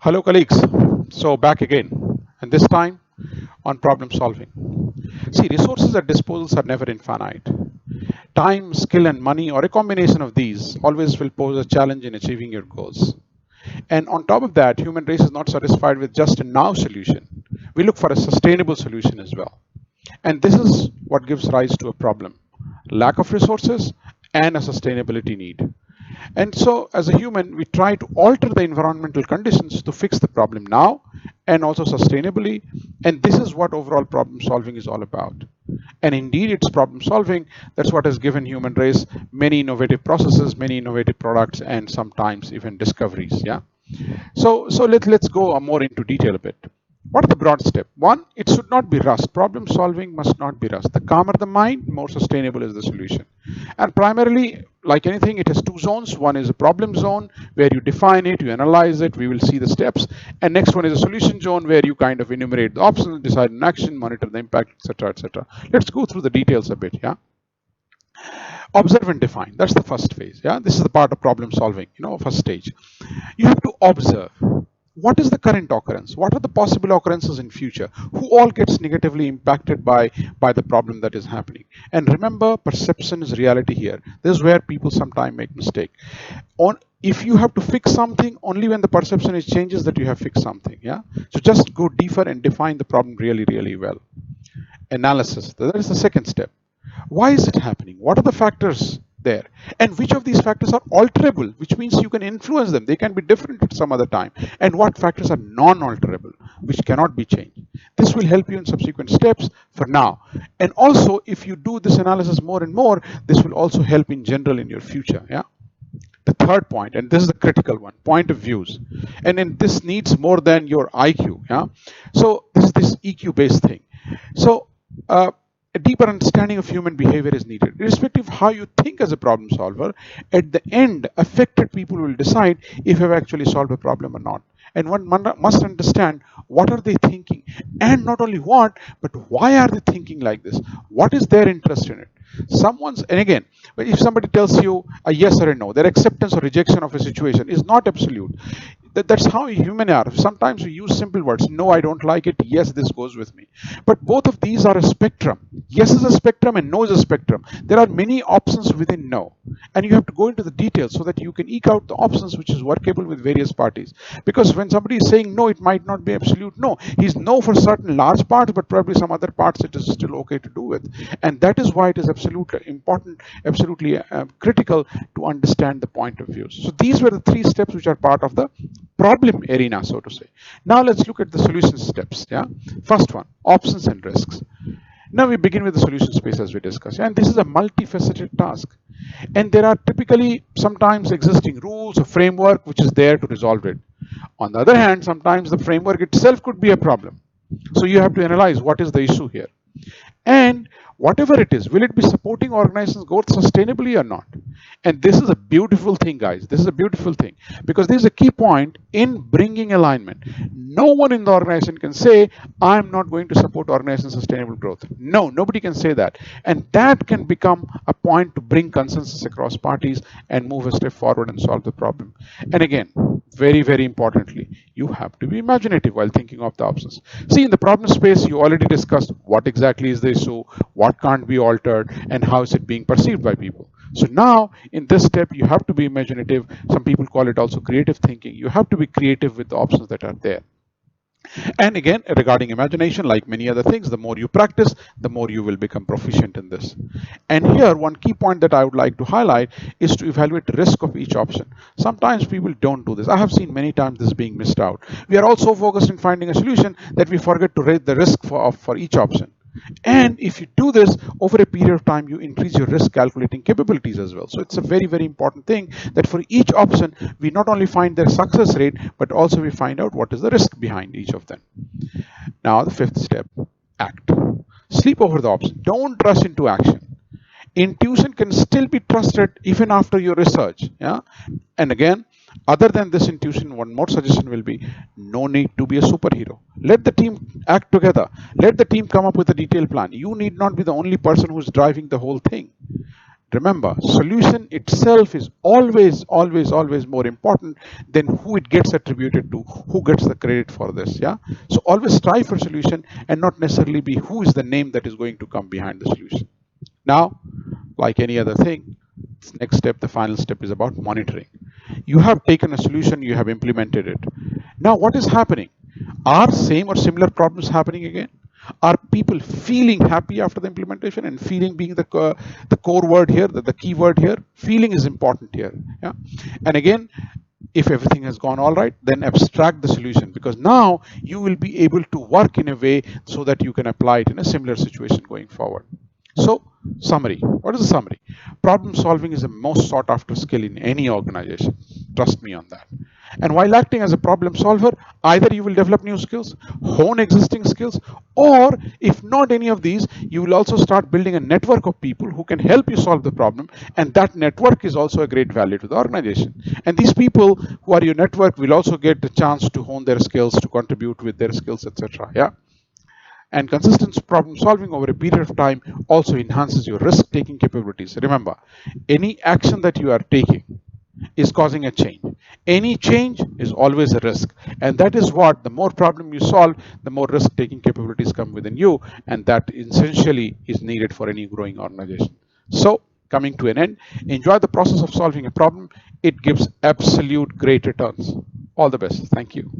Hello, colleagues. So, back again, and this time on problem solving. See, resources at disposals are never infinite. Time, skill, and money, or a combination of these, always will pose a challenge in achieving your goals. And on top of that, human race is not satisfied with just a now solution. We look for a sustainable solution as well. And this is what gives rise to a problem: lack of resources and a sustainability need. And so, as a human, we try to alter the environmental conditions to fix the problem now and also sustainably. And this is what overall problem solving is all about. And indeed, it's problem solving. That's what has given human race many innovative processes, many innovative products, and sometimes even discoveries. Yeah. So let's go more into detail a bit. What are the broad steps? One, it should not be rushed. Problem solving must not be rushed. The calmer the mind, more sustainable is the solution. And primarily, like anything, it has two zones. One is a problem zone where you define it, you analyze it, we will see the steps. And next one is a solution zone where you kind of enumerate the options, decide an action, monitor the impact, etc., etc. Let's go through the details a bit. Yeah. Observe and define. That's the first phase. Yeah. This is the part of problem solving. First stage. You have to observe. What is the current occurrence? What are the possible occurrences in future? Who all gets negatively impacted by the problem that is happening? And remember, perception is reality here. This is where people sometimes make mistake. On if you have to fix something, only when the perception is changes that you have fixed something. Yeah. So just go deeper and define the problem really, really well. Analysis. That is the second step. Why is it happening? What are the factors there? And which of these factors are alterable, which means you can influence them? They can be different at some other time. And what factors are non alterable, which cannot be changed? This will help you in subsequent steps for now. And also, if you do this analysis more and more, this will also help in general in your future. Yeah. The third point, and this is the critical one, point of views. And then this needs more than your IQ. Yeah. So this is this EQ based thing. So a deeper understanding of human behavior is needed. Irrespective of how you think as a problem solver, at the end, affected people will decide if you have actually solved a problem or not. And one must understand what are they thinking, and not only what, but why are they thinking like this? What is their interest in it? And again, if somebody tells you a yes or a no, their acceptance or rejection of a situation is not absolute. That's how human are. Sometimes we use simple words. No, I don't like it. Yes, this goes with me. But both of these are a spectrum. Yes is a spectrum and no is a spectrum. There are many options within no. And you have to go into the details so that you can eke out the options which is workable with various parties. Because when somebody is saying no, it might not be absolute no. He's no for certain large parts, but probably some other parts it is still okay to do with. And that is why it is absolutely important, absolutely critical to understand the point of views. So these were the three steps which are part of the problem arena, so to say. Now let's look at the solution steps. Yeah. First one, options and risks. Now we begin with the solution space as we discussed. And this is a multifaceted task. And there are typically sometimes existing rules or framework which is there to resolve it. On the other hand, sometimes the framework itself could be a problem. So you have to analyze what is the issue here. And whatever it is, will it be supporting organizations growth sustainably or not? And this is a beautiful thing, guys. This is a beautiful thing because this is a key point in bringing alignment. No one in the organization can say, I'm not going to support organization sustainable growth. No, nobody can say that. And that can become a point to bring consensus across parties and move a step forward and solve the problem. And again, very, very importantly, you have to be imaginative while thinking of the options. See, in the problem space, you already discussed what exactly is the issue, what can't be altered, and how is it being perceived by people. So now, in this step, you have to be imaginative. Some people call it also creative thinking. You have to be creative with the options that are there. And again, regarding imagination, like many other things, the more you practice, the more you will become proficient in this. And here, one key point that I would like to highlight is to evaluate the risk of each option. Sometimes people don't do this. I have seen many times this being missed out. We are also focused in finding a solution that we forget to rate the risk for each option. And if you do this over a period of time, you increase your risk calculating capabilities as well. So it's a very, very important thing that for each option, we not only find their success rate, but also we find out what is the risk behind each of them. Now, the fifth step, act. Sleep over the option. Don't rush into action. Intuition can still be trusted even after your research. Yeah. And again, other than this intuition, one more suggestion will be no need to be a superhero. Let the team act together. Let the team come up with a detailed plan. You need not be the only person who's driving the whole thing. Remember, solution itself is always more important than who it gets attributed to, who gets the credit for this. Yeah. So always strive for solution and not necessarily be who is the name that is going to come behind the solution. Now, like any other thing, next step, the final step is about monitoring. You have taken a solution, you have implemented it. Now, what is happening? Are same or similar problems happening again? Are people feeling happy after the implementation? And feeling being the core word here, the key word here. Feeling is important here. Yeah. And again, if everything has gone all right, then abstract the solution, because now you will be able to work in a way so that you can apply it in a similar situation going forward. So, summary. What is the summary? Problem solving is the most sought after skill in any organization. Trust me on that. And while acting as a problem solver, either you will develop new skills, hone existing skills, or if not any of these, you will also start building a network of people who can help you solve the problem. And that network is also a great value to the organization. And these people who are your network will also get the chance to hone their skills, to contribute with their skills, etc. Yeah. And consistent problem solving over a period of time also enhances your risk taking capabilities. Remember, any action that you are taking is causing a change. Any change is always a risk. And that is what, the more problem you solve, the more risk taking capabilities come within you. And that essentially is needed for any growing organization. So, coming to an end, enjoy the process of solving a problem. It gives absolute great returns. All the best. Thank you.